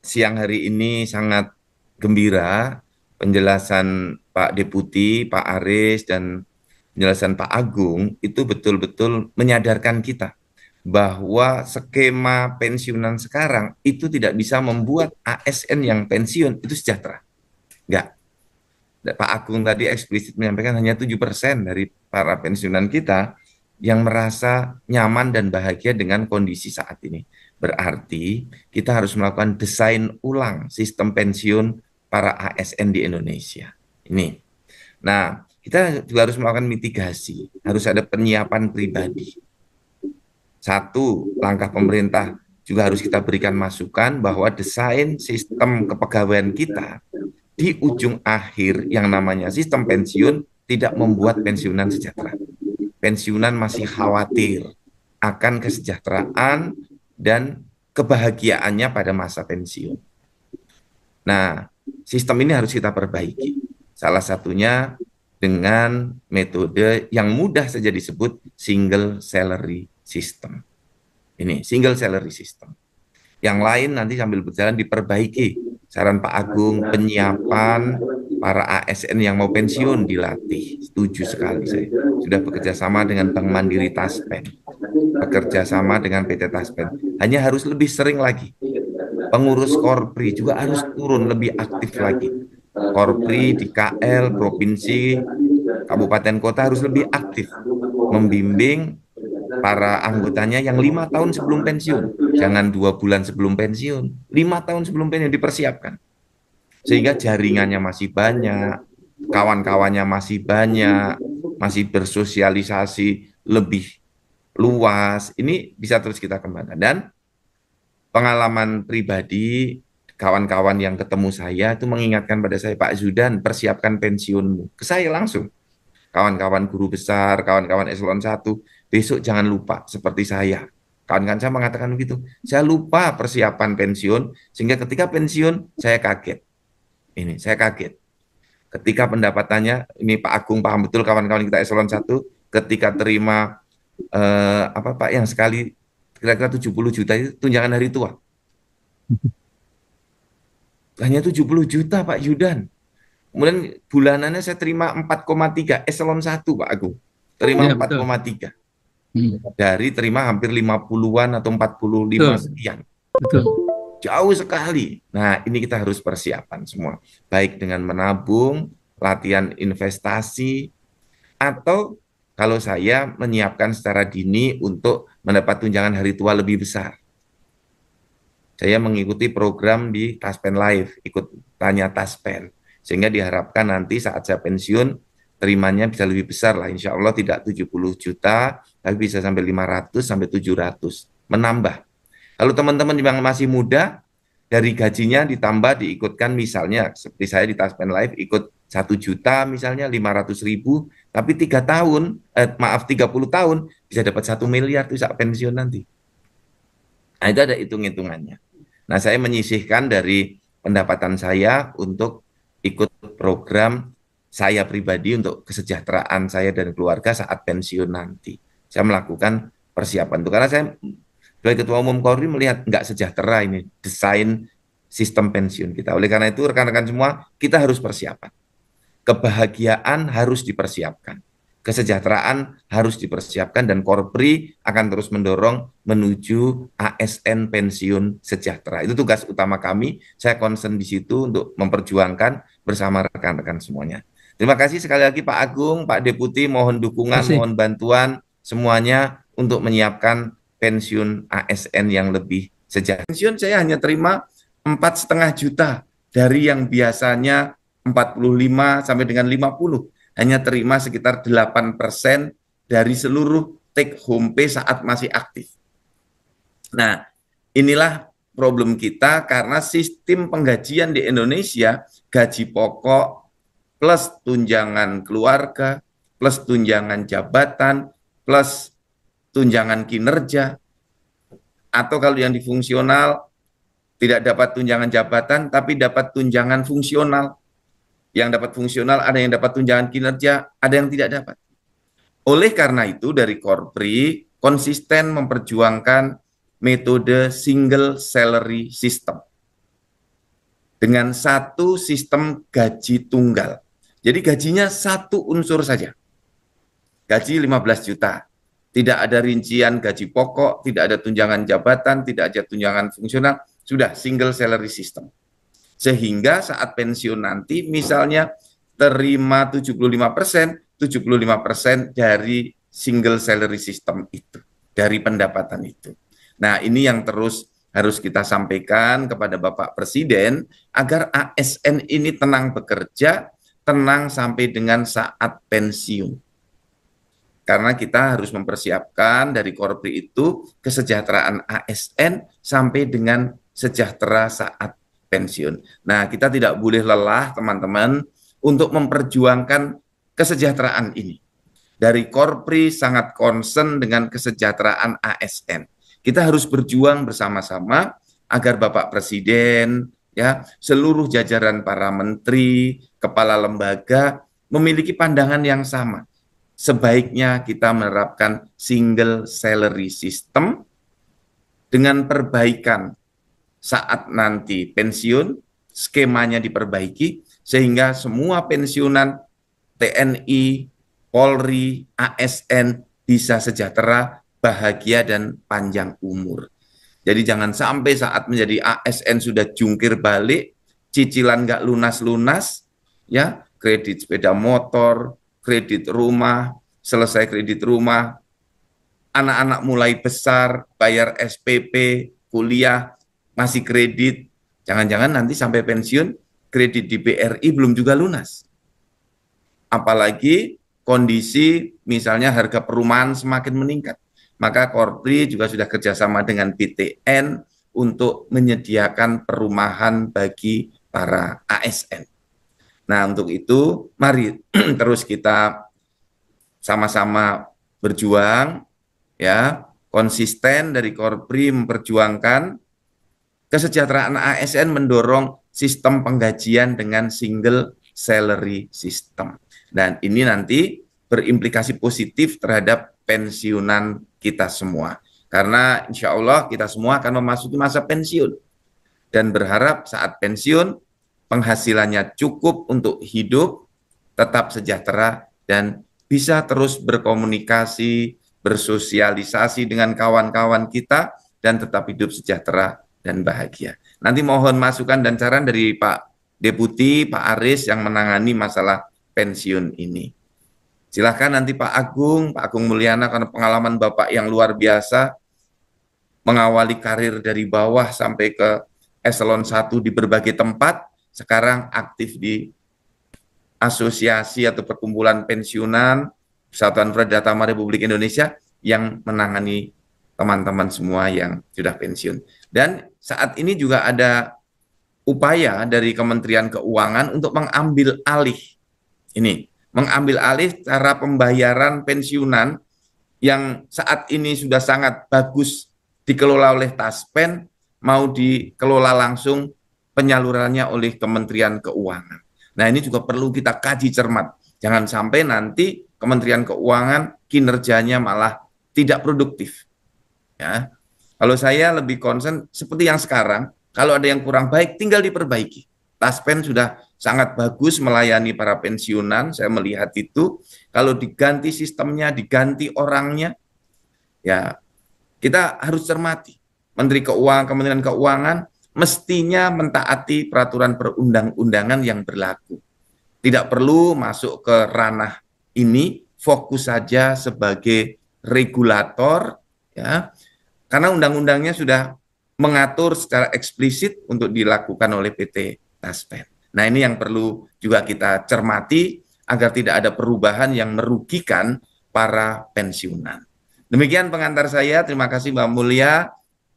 siang hari ini sangat gembira penjelasan Pak Deputi, Pak Aris, dan penjelasan Pak Agung itu betul-betul menyadarkan kita bahwa skema pensiunan sekarang itu tidak bisa membuat ASN yang pensiun itu sejahtera. Enggak. Pak Agung tadi eksplisit menyampaikan hanya 7% dari para pensiunan kita yang merasa nyaman dan bahagia dengan kondisi saat ini. Berarti kita harus melakukan desain ulang sistem pensiun para ASN di Indonesia. Ini. Nah, kita juga harus melakukan mitigasi, harus ada penyiapan pribadi. Satu, langkah pemerintah juga harus kita berikan masukan bahwa desain sistem kepegawaian kita di ujung akhir yang namanya sistem pensiun tidak membuat pensiunan sejahtera. Pensiunan masih khawatir akan kesejahteraan dan kebahagiaannya pada masa pensiun. Nah, sistem ini harus kita perbaiki. Salah satunya dengan metode yang mudah saja disebut single salary system. Ini single salary system. Yang lain nanti sambil berjalan diperbaiki. Saran Pak Agung, penyiapan para ASN yang mau pensiun dilatih. Setuju sekali saya. Sudah bekerja sama dengan Bank Mandiri Taspen, bekerja sama dengan PT Taspen. Hanya harus lebih sering lagi. Pengurus Korpri juga harus turun lebih aktif lagi. Korpri di KL, provinsi, kabupaten kota harus lebih aktif membimbing para anggotanya yang 5 tahun sebelum pensiun. Jangan 2 bulan sebelum pensiun, 5 tahun sebelum pensiun dipersiapkan. Sehingga jaringannya masih banyak, kawan-kawannya masih banyak, masih bersosialisasi lebih luas. Ini bisa terus kita kembangkan. Dan pengalaman pribadi, kawan-kawan yang ketemu saya itu mengingatkan pada saya, Pak Zudan, persiapkan pensiunmu. Ke saya langsung, kawan-kawan guru besar, kawan-kawan eselon 1, besok jangan lupa seperti saya. Kawan-kawan saya mengatakan begitu, saya lupa persiapan pensiun, sehingga ketika pensiun, saya kaget. Ini, saya kaget. Ketika pendapatannya, ini Pak Agung paham betul kawan-kawan kita eselon 1, ketika terima, apa Pak, yang sekali kira-kira 70 juta itu tunjangan hari tua. Hanya 70 juta Pak Yudan. Kemudian bulanannya saya terima 4,3 eselon 1 Pak Agung. Terima Iya, betul. 4,3 Hmm, dari terima hampir 50-an atau 45 betul, sekian. betul. Jauh sekali. Nah, ini kita harus persiapan semua. Baik dengan menabung, latihan investasi, atau kalau saya menyiapkan secara dini untuk mendapat tunjangan hari tua lebih besar. Saya mengikuti program di Taspen Live, ikut tanya Taspen. Sehingga diharapkan nanti saat saya pensiun, terimanya bisa lebih besar lah. Insya Allah tidak 70 juta, tapi bisa sampai 500 sampai 700. Menambah. Kalau teman-teman yang masih muda, dari gajinya ditambah diikutkan misalnya, seperti saya di Taspen Live, ikut 1 juta misalnya 500.000, tapi 3 tahun, maaf 30 tahun, bisa dapat 1 miliar tuh saat pensiun nanti. Nah itu ada hitung-hitungannya. Nah, saya menyisihkan dari pendapatan saya untuk ikut program saya pribadi untuk kesejahteraan saya dan keluarga saat pensiun nanti. Saya melakukan persiapan itu karena saya sebagai Ketua Umum Polri melihat nggak sejahtera ini desain sistem pensiun kita. Oleh karena itu rekan-rekan semua kita harus persiapan. Kebahagiaan harus dipersiapkan. Kesejahteraan harus dipersiapkan dan Korpri akan terus mendorong menuju ASN pensiun sejahtera. Itu tugas utama kami. Saya concern di situ untuk memperjuangkan bersama rekan-rekan semuanya. Terima kasih sekali lagi Pak Agung, Pak Deputi, mohon dukungan, Kasih. mohon bantuan semuanya untuk menyiapkan pensiun ASN yang lebih sejahtera. Pensiun saya hanya terima 4,5 juta dari yang biasanya 45 sampai dengan 50, hanya terima sekitar 8% dari seluruh take home pay saat masih aktif. Nah, inilah problem kita karena sistem penggajian di Indonesia, gaji pokok plus tunjangan keluarga, plus tunjangan jabatan, plus tunjangan kinerja, atau kalau yang di fungsional tidak dapat tunjangan jabatan tapi dapat tunjangan fungsional. Yang dapat fungsional, ada yang dapat tunjangan kinerja, ada yang tidak dapat. Oleh karena itu, dari Korpri konsisten memperjuangkan metode single salary system. dengan satu sistem gaji tunggal. Jadi gajinya satu unsur saja. Gaji 15 juta. Tidak ada rincian gaji pokok, tidak ada tunjangan jabatan, tidak ada tunjangan fungsional, sudah single salary system. Sehingga saat pensiun nanti misalnya terima 75% dari single salary system itu, dari pendapatan itu. Nah, ini yang terus harus kita sampaikan kepada Bapak Presiden agar ASN ini tenang bekerja, tenang sampai dengan saat pensiun. Karena kita harus mempersiapkan dari Korpri itu kesejahteraan ASN sampai dengan sejahtera saat pensiun. Nah, kita tidak boleh lelah, teman-teman, untuk memperjuangkan kesejahteraan ini. Dari Korpri sangat concern dengan kesejahteraan ASN. Kita harus berjuang bersama-sama agar Bapak Presiden, ya, seluruh jajaran para menteri, kepala lembaga memiliki pandangan yang sama. Sebaiknya kita menerapkan single salary system dengan perbaikan saat nanti pensiun, skemanya diperbaiki, sehingga semua pensiunan TNI, Polri, ASN bisa sejahtera, bahagia, dan panjang umur. Jadi jangan sampai saat menjadi ASN sudah jungkir balik, cicilan nggak lunas-lunas, ya, kredit sepeda motor, kredit rumah, selesai kredit rumah, anak-anak mulai besar, bayar SPP, kuliah, masih kredit, jangan-jangan nanti sampai pensiun, kredit di BRI belum juga lunas. Apalagi kondisi misalnya harga perumahan semakin meningkat. Maka Korpri juga sudah kerjasama dengan BTN untuk menyediakan perumahan bagi para ASN. Nah, untuk itu, mari terus kita sama-sama berjuang, ya, konsisten dari Korpri memperjuangkan kesejahteraan ASN, mendorong sistem penggajian dengan single salary system. Dan ini nanti berimplikasi positif terhadap pensiunan kita semua. Karena insya Allah kita semua akan memasuki masa pensiun. Dan berharap saat pensiun, penghasilannya cukup untuk hidup, tetap sejahtera, dan bisa terus berkomunikasi, bersosialisasi dengan kawan-kawan kita, dan tetap hidup sejahtera dan bahagia. Nanti mohon masukan dan saran dari Pak Deputi, Pak Aris yang menangani masalah pensiun ini. Silakan nanti Pak Agung Mulyana, karena pengalaman Bapak yang luar biasa, mengawali karir dari bawah sampai ke eselon 1 di berbagai tempat, sekarang aktif di asosiasi atau perkumpulan pensiunan Persatuan Pradata Republik Indonesia yang menangani teman-teman semua yang sudah pensiun. Dan saat ini juga ada upaya dari Kementerian Keuangan untuk mengambil alih cara pembayaran pensiunan yang saat ini sudah sangat bagus dikelola oleh Taspen, mau dikelola langsung penyalurannya oleh Kementerian Keuangan. Nah, ini juga perlu kita kaji cermat. Jangan sampai nanti Kementerian Keuangan kinerjanya malah tidak produktif. Ya. Kalau saya lebih concern seperti yang sekarang, kalau ada yang kurang baik tinggal diperbaiki. Taspen sudah sangat bagus melayani para pensiunan, saya melihat itu. Kalau diganti sistemnya, diganti orangnya, ya kita harus cermati. Menteri Keuangan, Kementerian Keuangan mestinya mentaati peraturan perundang-undangan yang berlaku. Tidak perlu masuk ke ranah ini, fokus saja sebagai regulator, ya, karena undang-undangnya sudah mengatur secara eksplisit untuk dilakukan oleh PT Taspen. Nah, ini yang perlu juga kita cermati agar tidak ada perubahan yang merugikan para pensiunan. Demikian pengantar saya. Terima kasih Mbak Mulia,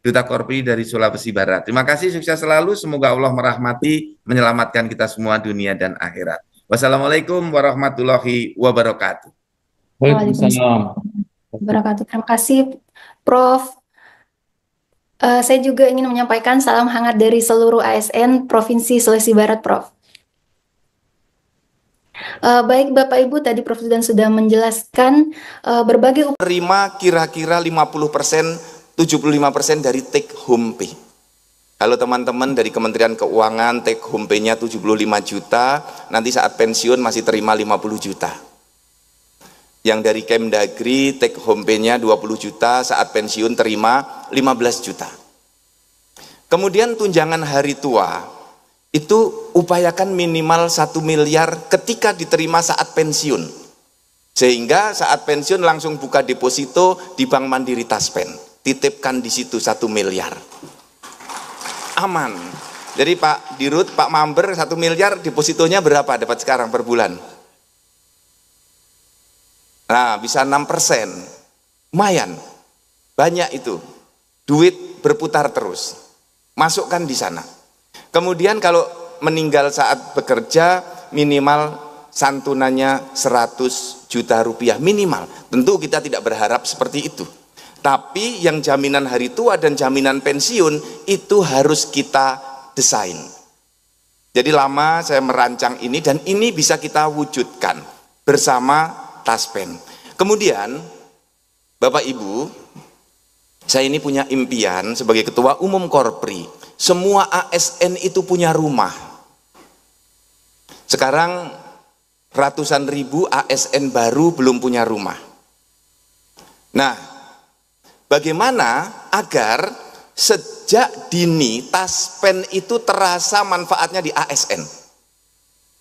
Duta Korpri dari Sulawesi Barat. Terima kasih, sukses selalu. Semoga Allah merahmati, menyelamatkan kita semua dunia dan akhirat. Wassalamualaikum warahmatullahi wabarakatuh. Waalaikumsalam wabarakatuh. Terima kasih, Prof. Saya juga ingin menyampaikan salam hangat dari seluruh ASN Provinsi Sulawesi Barat, Prof. Baik Bapak Ibu, tadi Prof sudah menjelaskan berbagai terima kira-kira 50%, 75% dari take home pay. Kalau teman-teman dari Kementerian Keuangan take home pay-nya 75 juta, nanti saat pensiun masih terima 50 juta. Yang dari Kemdagri take home pay-nya 20 juta, saat pensiun terima 15 juta. Kemudian tunjangan hari tua, itu upayakan minimal 1 miliar ketika diterima saat pensiun. Sehingga saat pensiun langsung buka deposito di Bank Mandiri Taspen. Titipkan di situ 1 miliar. Aman. Jadi Pak Dirut, Pak Mamber 1 miliar depositonya berapa dapat sekarang per bulan? Nah, bisa 6%. Lumayan. Banyak itu. Duit berputar terus. Masukkan di sana. Kemudian kalau meninggal saat bekerja, minimal santunannya 100 juta rupiah minimal. Tentu kita tidak berharap seperti itu. Tapi yang jaminan hari tua dan jaminan pensiun itu harus kita desain. Jadi lama saya merancang ini dan ini bisa kita wujudkan bersama Taspen. Kemudian Bapak Ibu, saya ini punya impian sebagai Ketua Umum Korpri. Semua ASN itu punya rumah. Sekarang ratusan ribu ASN baru belum punya rumah. Nah, bagaimana agar sejak dini Taspen itu terasa manfaatnya di ASN?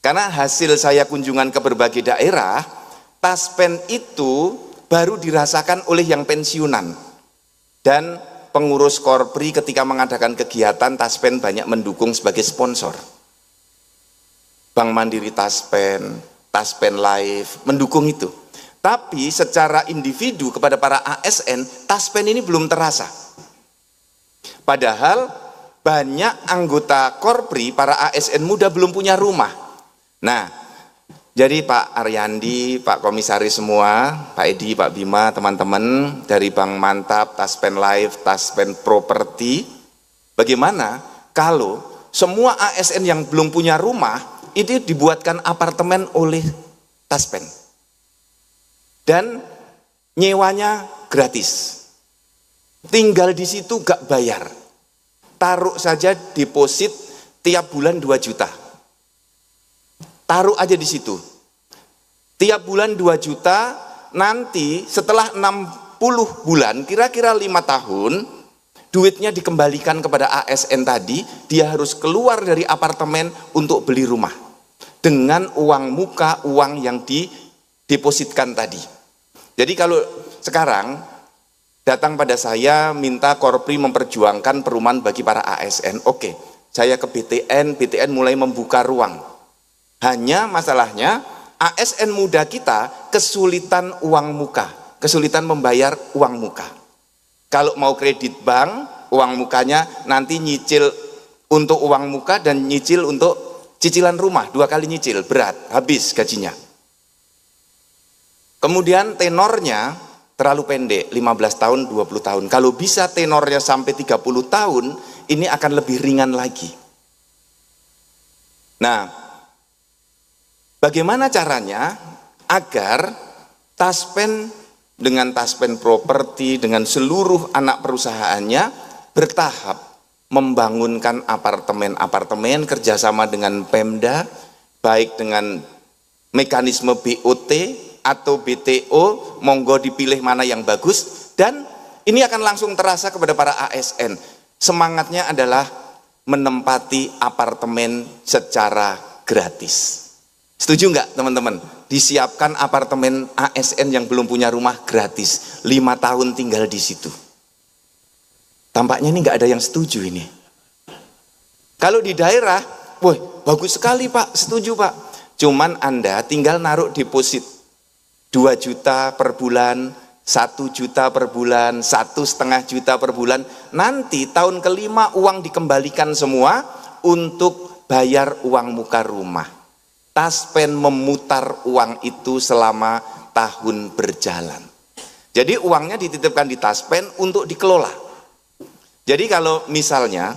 Karena hasil saya kunjungan ke berbagai daerah, Taspen itu baru dirasakan oleh yang pensiunan. Dan pengurus Korpri ketika mengadakan kegiatan, Taspen banyak mendukung sebagai sponsor. Bank Mandiri Taspen, Taspen Live, mendukung itu. Tapi secara individu kepada para ASN, Taspen ini belum terasa. Padahal banyak anggota Korpri, para ASN muda belum punya rumah. Nah, jadi Pak Aryandi, Pak Komisaris semua, Pak Edi, Pak Bima, teman-teman dari Bank Mantap, Taspen Live, Taspen Properti, bagaimana kalau semua ASN yang belum punya rumah, itu dibuatkan apartemen oleh Taspen. Dan nyewanya gratis. Tinggal di situ gak bayar. Taruh saja deposit tiap bulan 2 juta. Taruh aja di situ. Tiap bulan 2 juta, nanti setelah 60 bulan, kira-kira 5 tahun, duitnya dikembalikan kepada ASN tadi, dia harus keluar dari apartemen untuk beli rumah. Dengan uang muka, uang yang didepositkan tadi. Jadi kalau sekarang datang pada saya minta Korpri memperjuangkan perumahan bagi para ASN, oke, saya ke BTN, BTN mulai membuka ruang. Hanya masalahnya ASN muda kita kesulitan uang muka, kesulitan membayar uang muka. Kalau mau kredit bank, uang mukanya nanti nyicil untuk uang muka dan nyicil untuk cicilan rumah, 2 kali nyicil, berat, habis gajinya. Kemudian tenornya terlalu pendek, 15 tahun, 20 tahun. Kalau bisa tenornya sampai 30 tahun, ini akan lebih ringan lagi. Nah, bagaimana caranya agar Taspen dengan Taspen Properti, dengan seluruh anak perusahaannya bertahap membangunkan apartemen-apartemen kerjasama dengan Pemda, baik dengan mekanisme BOT, atau BTO, monggo dipilih mana yang bagus, dan ini akan langsung terasa kepada para ASN. Semangatnya adalah menempati apartemen secara gratis. Setuju nggak teman-teman? Disiapkan apartemen ASN yang belum punya rumah gratis, 5 tahun tinggal di situ. Tampaknya ini nggak ada yang setuju ini. Kalau di daerah, wah bagus sekali Pak, setuju Pak. Cuman Anda tinggal naruh deposit 2 juta per bulan, 1 juta per bulan, 1,5 juta per bulan. Nanti tahun kelima uang dikembalikan semua untuk bayar uang muka rumah. Taspen memutar uang itu selama tahun berjalan. Jadi uangnya dititipkan di Taspen untuk dikelola. Jadi kalau misalnya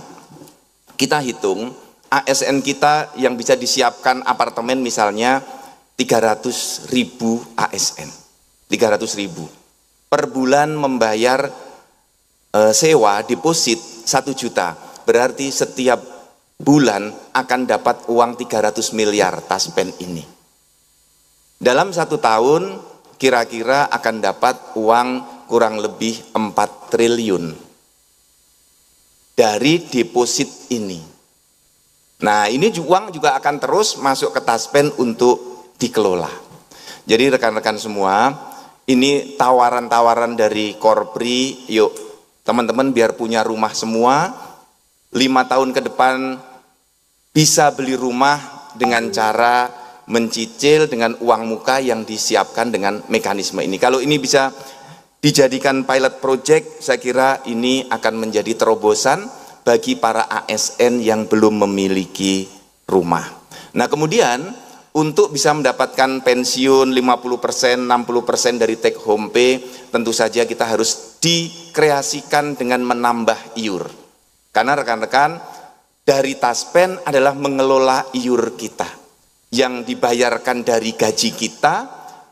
kita hitung ASN kita yang bisa disiapkan apartemen misalnya 300.000 ASN, 300.000 per bulan membayar sewa deposit 1 juta. berarti setiap bulan akan dapat uang 300 miliar Taspen ini. Dalam 1 tahun kira-kira akan dapat uang kurang lebih 4 triliun dari deposit ini. Nah, ini uang juga akan terus masuk ke Taspen untuk dikelola. Jadi rekan-rekan semua, ini tawaran-tawaran dari Korpri, yuk teman-teman biar punya rumah semua, 5 tahun ke depan bisa beli rumah dengan cara mencicil dengan uang muka yang disiapkan dengan mekanisme ini. Kalau ini bisa dijadikan pilot project, saya kira ini akan menjadi terobosan bagi para ASN yang belum memiliki rumah. Nah, kemudian untuk bisa mendapatkan pensiun 50%, 60% dari take home pay, tentu saja kita harus dikreasikan dengan menambah iur. Karena rekan-rekan, dari Taspen adalah mengelola iur kita yang dibayarkan dari gaji kita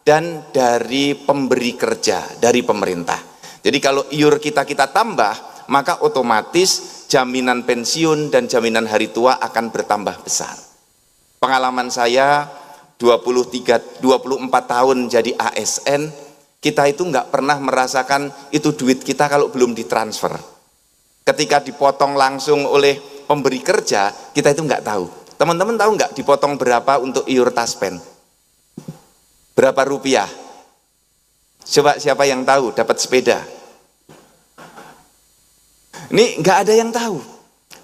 dan dari pemberi kerja, dari pemerintah. Jadi kalau iur kita tambah, maka otomatis jaminan pensiun dan jaminan hari tua akan bertambah besar. Pengalaman saya 24 tahun jadi ASN, kita itu nggak pernah merasakan itu duit kita kalau belum ditransfer. Ketika dipotong langsung oleh pemberi kerja, kita itu nggak tahu. Teman-teman tahu nggak dipotong berapa untuk iur Taspen? Berapa rupiah? Coba siapa yang tahu dapat sepeda? Ini nggak ada yang tahu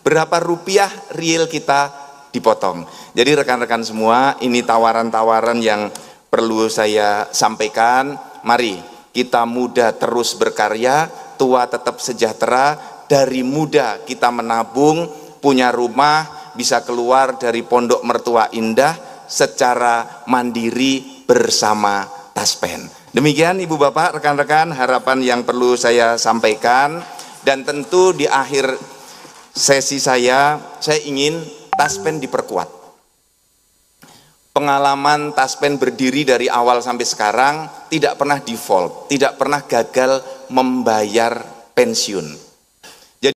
berapa rupiah real kita dipotong. Jadi rekan-rekan semua, ini tawaran-tawaran yang perlu saya sampaikan. Mari kita muda terus berkarya, tua tetap sejahtera. Dari muda kita menabung, punya rumah, bisa keluar dari pondok mertua indah secara mandiri bersama Taspen. Demikian Ibu Bapak, rekan-rekan, harapan yang perlu saya sampaikan. Dan tentu di akhir sesi saya ingin Taspen diperkuat. Pengalaman Taspen berdiri dari awal sampai sekarang tidak pernah default, tidak pernah gagal membayar pensiun.